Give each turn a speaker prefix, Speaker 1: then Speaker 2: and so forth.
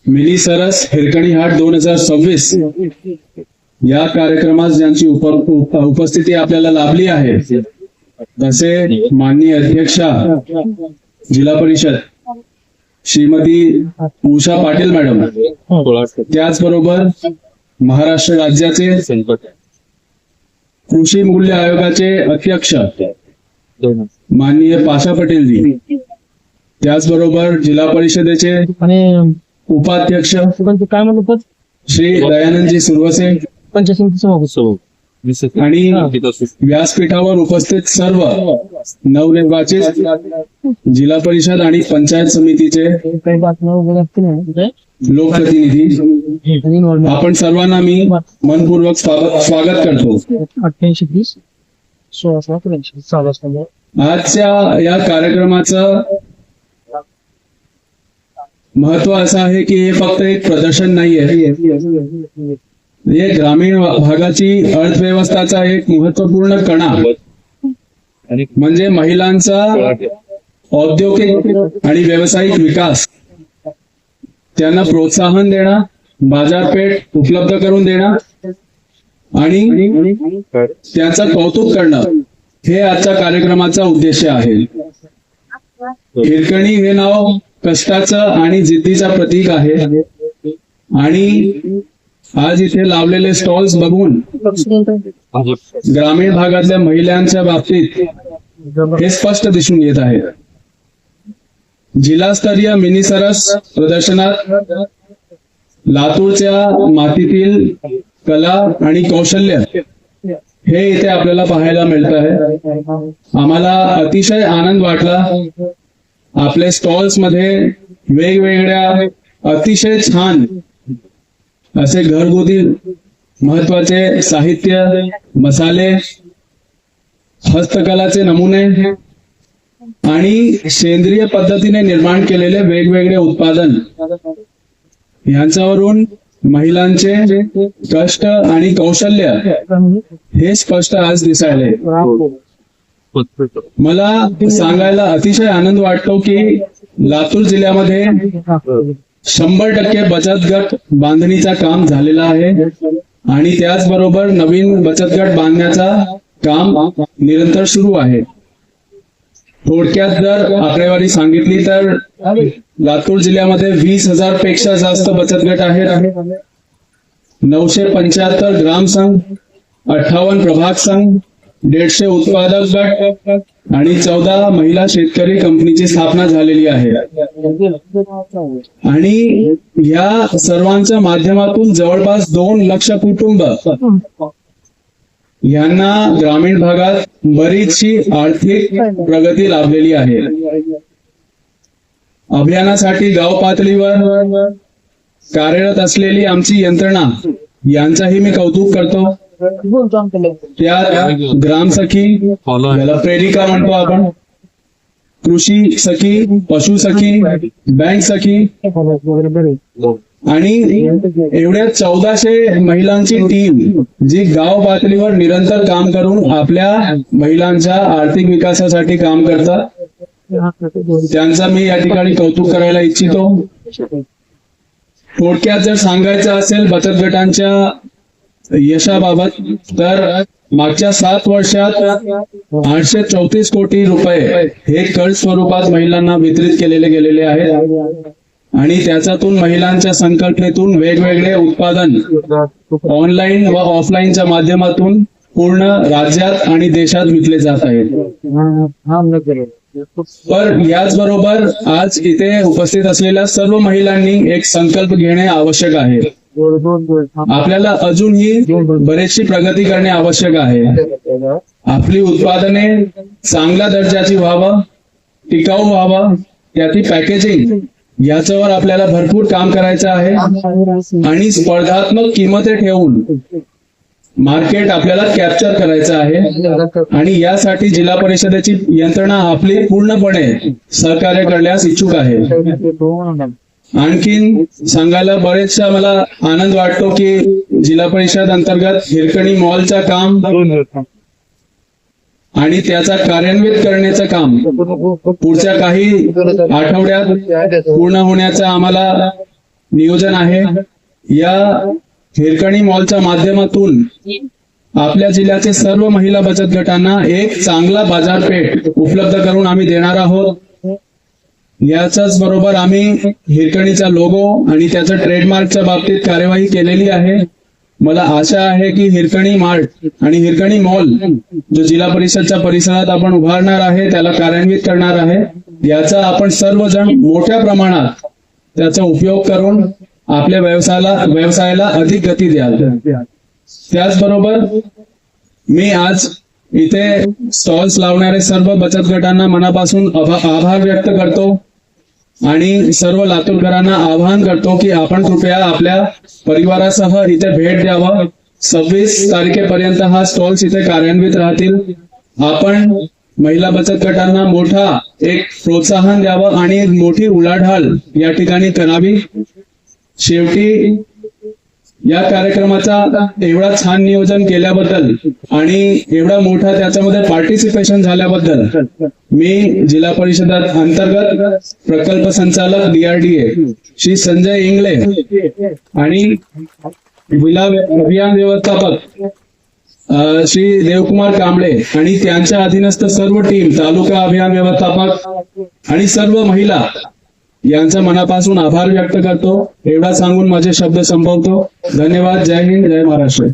Speaker 1: Mini सरस हिरकणी हाट 2026 या कार्यक्रमात ज्यांची उपस्थिती आपल्याला लाभली आहे तसे माननीय अध्यक्षा जिल्हा परिषद श्रीमती उषा पाटील मॅडम, त्याचबरोबर महाराष्ट्र राज्याचे कृषी मूल्य आयोगाचे अध्यक्ष माननीय पाशा पटेलजी, त्याचबरोबर जिल्हा परिषदेचे उपाध्यक्ष श्री दयानंदजी सुरवसे आणि व्यासपीठावर उपस्थित सर्व नवनिर्वाचित जिल्हा परिषद आणि पंचायत समितीचे लोकप्रतिनिधी, आपण सर्वांना मी मनपूर्वक स्वागत करतो. आजच्या या कार्यक्रमाचं महत्व असं आहे की हे फक्त एक प्रदर्शन नाहीये, हे ग्रामीण भागाची अर्थव्यवस्थाचा एक महत्वपूर्ण कणा म्हणजे महिलांचा औद्योगिक आणि व्यावसायिक विकास, त्यांना प्रोत्साहन देणं, बाजारपेठ उपलब्ध करून देणं आणि त्यांचं कौतुक करणं हे आजच्या कार्यक्रमाचा उद्देश आहे. हिरकणी हे नाव कष्टाचं आणि जिद्दीचं प्रतीक आहे आणि आज इथे लावलेले स्टॉल्स बघून ग्रामीण भागातल्या महिलांच्या बाबतीत हे स्पष्ट दिसून येत आहे. जिल्हास्तरीय मिनी सरस प्रदर्शनात लातूरच्या मातीतील कला आणि कौशल्य हे इथे आपल्याला पाहायला मिळत आहे. आम्हाला अतिशय आनंद वाटला. आपल्या स्टॉल्स मध्ये वेगवेगळ्या अतिशय छान असे घरगुती महत्वाचे साहित्य, मसाले, हस्तकलाचे नमुने आणि सेंद्रिय पद्धतीने निर्माण केलेले वेगवेगळे उत्पादन यांच्यावरून महिलांचे कष्ट आणि कौशल्य हे स्पष्ट आज दिसायले. मला सांगायला अतिशय आनंद वाटतो की लातूर जिल्ह्यामध्ये 100% बचत गट बांधणीचा काम झालेला आहे आणि त्याचबरोबर नवीन बचत गट बांधण्याचा काम निरंतर सुरू आहे. थोडक्यात जर आकडेवारी सांगितली तर लातूर जिल्ह्यामध्ये 20,000 पेक्षा जास्त बचत गट आहेत, 975 ग्राम संघ, 58 प्रभाग संघ, 150 उत्पादक गट आणि 14 महिला शेतकरी कंपनीची स्थापना झालेली आहे. आणि या सर्वांच्या माध्यमातून जवळपास 2 लाख कुटुंब यांना ग्रामीण भागात बरीचशी आर्थिक प्रगती लाभलेली आहे. अभियानासाठी गाव पातळीवर कार्यरत असलेली आमची यंत्रणा यांचाही मी कौतुक करतो. त्या ग्राम सखी, याला प्रेरिका म्हणतो आपण, कृषी सखी, पशु सखी, बँक सखी आणि एवढ्या 1400 महिलांची टीम जी गाव पातळीवर निरंतर काम करून आपल्या महिलांच्या आर्थिक विकासासाठी काम करतात, त्यांचा मी या ठिकाणी कौतुक करायला इच्छितो. थोडक्यात जर सांगायचं असेल बचत गटांच्या यशाबाबत तर मागच्या 7 वर्षात 834 कोटी रुपये हे कर्ज स्वरूपात महिलांना वितरित केलेले गेलेले आहेत आणि त्याच्यातून महिलांच्या संकल्पनेतून वेगवेगळे उत्पादन ऑनलाईन व ऑफलाईनच्या माध्यमातून पूर्ण राज्यात आणि देशात विकले जात आहेत. पण याचबरोबर आज इथे उपस्थित असलेल्या सर्व महिलांनी एक संकल्प घेणे आवश्यक आहे. आपल्याला अजूनही बरेचशी प्रगती करणे आवश्यक आहे. आपली उत्पादने चांगल्या दर्जाची व्हावं, टिकाऊ व्हावं, त्याची पॅकेजिंग याच्यावर आपल्याला भरपूर काम करायचं आहे आणि स्पर्धात्मक किंमती ठेवून मार्केट आपल्याला कॅप्चर करायचं आहे आणि यासाठी जिल्हा परिषदेची यंत्रणा आपली पूर्णपणे सहकार्य करण्यास इच्छुक आहे. आणखीन सांगायला बरेचसा मला आनंद वाटतो की जिल्हा परिषद अंतर्गत हिरकणी मॉलचं काम आणि त्याचा कार्यान्वित करण्याचं काम पुढच्या काही आठवड्यात पूर्ण होण्याचा आम्हाला नियोजन आहे. या हिरकणी मॉलच्या माध्यमातून आपल्या जिल्ह्यातील सर्व महिला बचत गटांना एक चांगला बाजारपेठ उपलब्ध करून आम्ही देणार आहोत. याच्याच बरोबर आम्ही हिरकणीचा लोगो आणि त्याच्या ट्रेडमार्कच्या बाबतीत कार्यवाही केलेली आहे. मला आशा आहे की हिरकणी मार्ट आणि हिरकणी मॉल जो जिल्हा परिषदच्या परिसरात आपण उभारणार आहे त्याला कार्यान्वित करणार आहे. याचा आपण सर्वजण मोठ्या प्रमाणात त्याचा उपयोग करून आपल्या व्यवसायाला अधिक गती द्याल. त्याचबरोबर मी आज इथे स्टॉल्स लावणारे सर्व बचत गटांना मनापासून आभार व्यक्त करतो आणि सर्व लातूरकरांना आवाहन करतो की आपण कृपया आपल्या परिवारासह इथे भेट द्यावं. 26 तारखेपर्यंत हा स्टॉल्स इथे कार्यान्वित राहतील. आपण महिला बचत गटांना मोठा एक प्रोत्साहन द्यावं आणि मोठी उलाढाल या ठिकाणी करावी. शेवटी या कार्यक्रमाचा एवढा छान नियोजन केल्याबद्दल आणि एवढा मोठा त्याच्यामध्ये पार्टिसिपेशन झाल्याबद्दल मी जिल्हा परिषदात अंतर्गत प्रकल्प संचालक DRDA श्री संजय इंगळे आणि अभियान व्यवस्थापक श्री देवकुमार कांबळे आणि त्यांच्या अधीनस्थ सर्व टीम, तालुका अभियान व्यवस्थापक आणि सर्व महिला यांचा मनापासून आभार व्यक्त करतो. एवढा सांगून माझे शब्द संपवतो. धन्यवाद. जय हिंद, जय महाराष्ट्र.